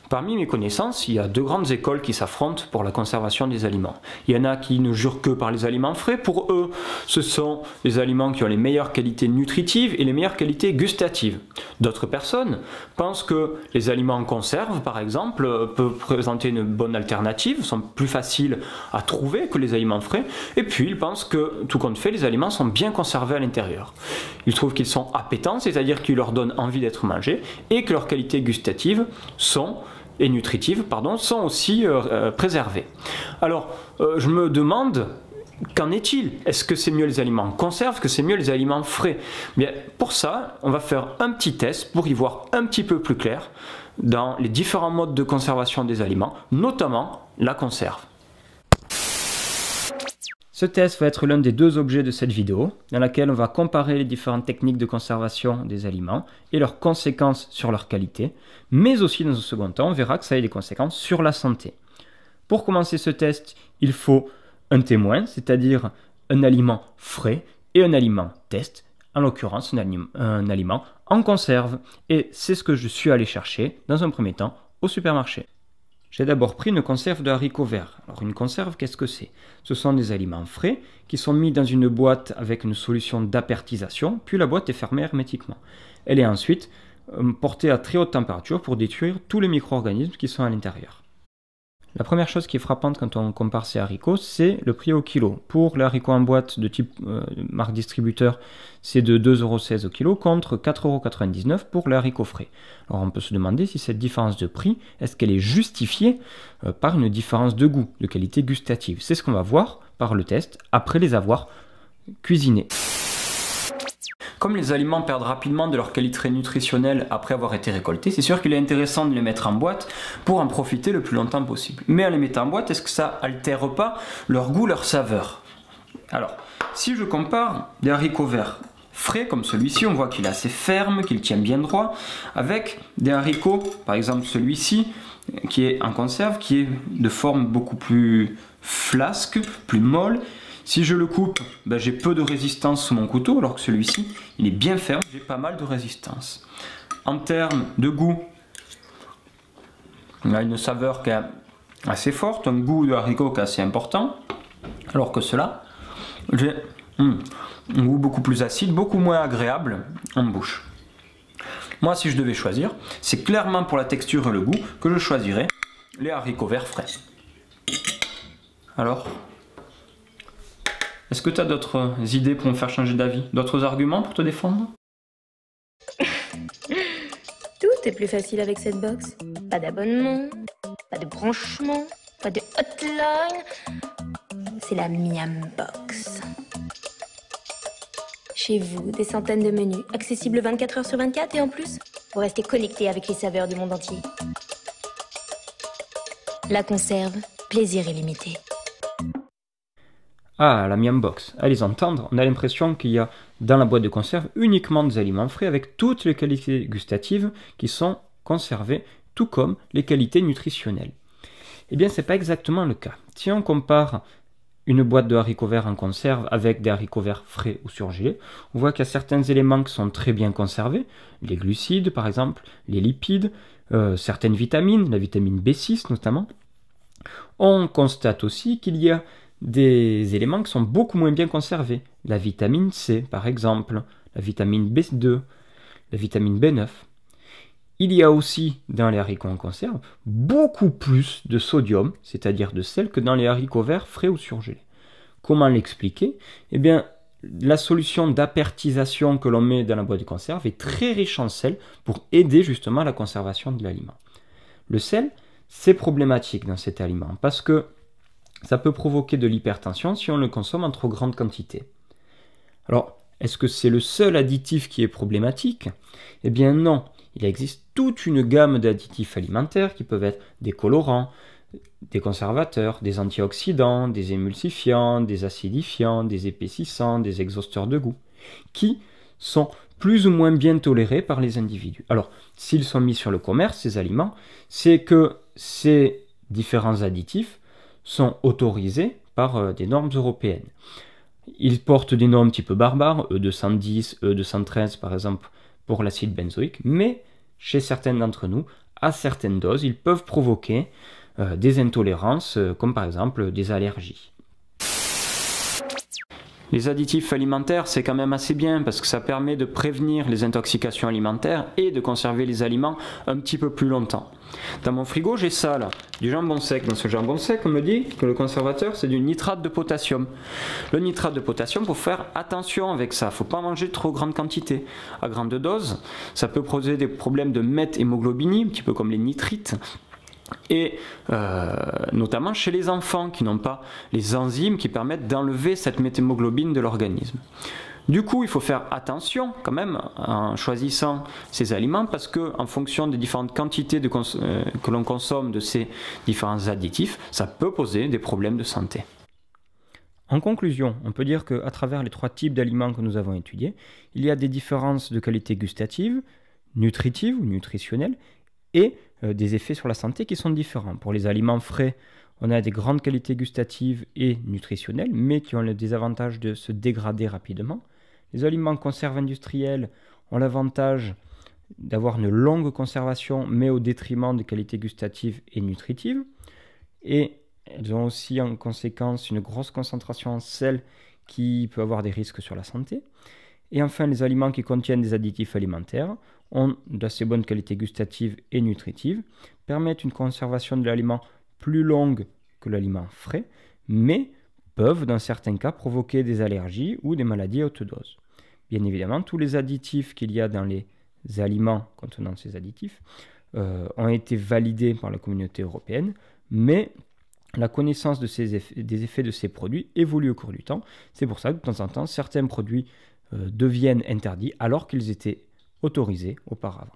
Parmi mes connaissances, il y a deux grandes écoles qui s'affrontent pour la conservation des aliments. Il y en a qui ne jurent que par les aliments frais. Pour eux, ce sont les aliments qui ont les meilleures qualités nutritives et les meilleures qualités gustatives. D'autres personnes pensent que les aliments en conserve, par exemple, peuvent présenter une bonne alternative, sont plus faciles à trouver que les aliments frais. Et puis, ils pensent que, tout compte fait, les aliments sont bien conservés à l'intérieur. Ils trouvent qu'ils sont appétants, c'est-à-dire qu'ils leur donnent envie d'être mangés, et que leurs qualités gustatives et nutritives sont aussi préservées. Alors, je me demande, qu'en est-il? Est-ce que c'est mieux les aliments en conserve que c'est mieux les aliments frais? Bien, pour ça, on va faire un petit test pour y voir un petit peu plus clair dans les différents modes de conservation des aliments, notamment la conserve. Ce test va être l'un des deux objets de cette vidéo, dans laquelle on va comparer les différentes techniques de conservation des aliments et leurs conséquences sur leur qualité, mais aussi dans un second temps, on verra que ça a des conséquences sur la santé. Pour commencer ce test, il faut un témoin, c'est-à-dire un aliment frais et un aliment test, en l'occurrence un aliment en conserve. Et c'est ce que je suis allé chercher dans un premier temps au supermarché. J'ai d'abord pris une conserve de haricots verts. Alors une conserve, qu'est-ce que c'est? Ce sont des aliments frais qui sont mis dans une boîte avec une solution d'apertisation, puis la boîte est fermée hermétiquement. Elle est ensuite portée à très haute température pour détruire tous les micro-organismes qui sont à l'intérieur. La première chose qui est frappante quand on compare ces haricots, c'est le prix au kilo. Pour les haricots en boîte de type marque distributeur, c'est de 2,16 € au kilo contre 4,99 € pour les haricots frais. Alors on peut se demander si cette différence de prix, est-ce qu'elle est justifiée par une différence de goût, de qualité gustative? C'est ce qu'on va voir par le test après les avoir cuisinés. Comme les aliments perdent rapidement de leur qualité nutritionnelle après avoir été récoltés, c'est sûr qu'il est intéressant de les mettre en boîte pour en profiter le plus longtemps possible. Mais en les mettant en boîte, est-ce que ça altère pas leur goût, leur saveur? Alors, si je compare des haricots verts frais comme celui-ci, on voit qu'il est assez ferme, qu'il tient bien droit, avec des haricots, par exemple celui-ci, qui est en conserve, qui est de forme beaucoup plus flasque, plus molle. Si je le coupe, j'ai peu de résistance sous mon couteau, alors que celui-ci, il est bien ferme, j'ai pas mal de résistance. En termes de goût, on a une saveur qui est assez forte, un goût de haricot qui est assez important, alors que cela, j'ai un goût beaucoup plus acide, beaucoup moins agréable en bouche. Moi, si je devais choisir, c'est clairement pour la texture et le goût que je choisirais les haricots verts frais. Alors, est-ce que tu as d'autres idées pour me faire changer d'avis? D'autres arguments pour te défendre? Tout est plus facile avec cette box. Pas d'abonnement, pas de branchement, pas de hotline. C'est la Miam Box. Chez vous, des centaines de menus, accessibles 24 heures sur 24 et en plus, vous restez connecté avec les saveurs du monde entier. La conserve, plaisir illimité. Ah, la Miam Box. À les entendre, on a l'impression qu'il y a dans la boîte de conserve uniquement des aliments frais avec toutes les qualités gustatives qui sont conservées, tout comme les qualités nutritionnelles. Eh bien, ce n'est pas exactement le cas. Si on compare une boîte de haricots verts en conserve avec des haricots verts frais ou surgelés, on voit qu'il y a certains éléments qui sont très bien conservés, les glucides par exemple, les lipides, certaines vitamines, la vitamine B6 notamment. On constate aussi qu'il y a des éléments qui sont beaucoup moins bien conservés. La vitamine C, par exemple, la vitamine B2, la vitamine B9. Il y a aussi, dans les haricots en conserve, beaucoup plus de sodium, c'est-à-dire de sel, que dans les haricots verts frais ou surgelés. Comment l'expliquer? Eh bien, la solution d'apertisation que l'on met dans la boîte de conserve est très riche en sel pour aider justement à la conservation de l'aliment. Le sel, c'est problématique dans cet aliment parce que ça peut provoquer de l'hypertension si on le consomme en trop grande quantité. Alors, est-ce que c'est le seul additif qui est problématique? Eh bien non, il existe toute une gamme d'additifs alimentaires qui peuvent être des colorants, des conservateurs, des antioxydants, des émulsifiants, des acidifiants, des épaississants, des exhausteurs de goût, qui sont plus ou moins bien tolérés par les individus. Alors, s'ils sont mis sur le commerce, ces aliments, c'est que ces différents additifs sont autorisés par des normes européennes. Ils portent des normes un petit peu barbares, E210, E213 par exemple pour l'acide benzoïque, mais chez certains d'entre nous, à certaines doses, ils peuvent provoquer des intolérances, comme par exemple des allergies. Les additifs alimentaires, c'est quand même assez bien parce que ça permet de prévenir les intoxications alimentaires et de conserver les aliments un petit peu plus longtemps. Dans mon frigo, j'ai ça là, du jambon sec. Dans ce jambon sec, on me dit que le conservateur, c'est du nitrate de potassium. Le nitrate de potassium, il faut faire attention avec ça. Il ne faut pas manger de trop grande quantité. À grande dose, ça peut poser des problèmes de méthémoglobinie, un petit peu comme les nitrites. Et notamment chez les enfants qui n'ont pas les enzymes qui permettent d'enlever cette méthémoglobine de l'organisme. Du coup, il faut faire attention quand même en choisissant ces aliments parce que en fonction des différentes quantités que l'on consomme de ces différents additifs, ça peut poser des problèmes de santé. En conclusion, on peut dire qu'à travers les 3 types d'aliments que nous avons étudiés, il y a des différences de qualité gustative, nutritive ou nutritionnelle, et des effets sur la santé qui sont différents. Pour les aliments frais, on a des grandes qualités gustatives et nutritionnelles, mais qui ont le désavantage de se dégrader rapidement. Les aliments conserves industriels ont l'avantage d'avoir une longue conservation, mais au détriment des qualités gustatives et nutritives. Et elles ont aussi en conséquence une grosse concentration en sel qui peut avoir des risques sur la santé. Et enfin, les aliments qui contiennent des additifs alimentaires ont d'assez bonnes qualités gustatives et nutritives, permettent une conservation de l'aliment plus longue que l'aliment frais, mais peuvent dans certains cas provoquer des allergies ou des maladies à haute dose. Bien évidemment, tous les additifs qu'il y a dans les aliments contenant ces additifs ont été validés par la communauté européenne, mais la connaissance des effets de ces produits évolue au cours du temps. C'est pour ça que de temps en temps, certains produits deviennent interdits alors qu'ils étaient autorisés auparavant.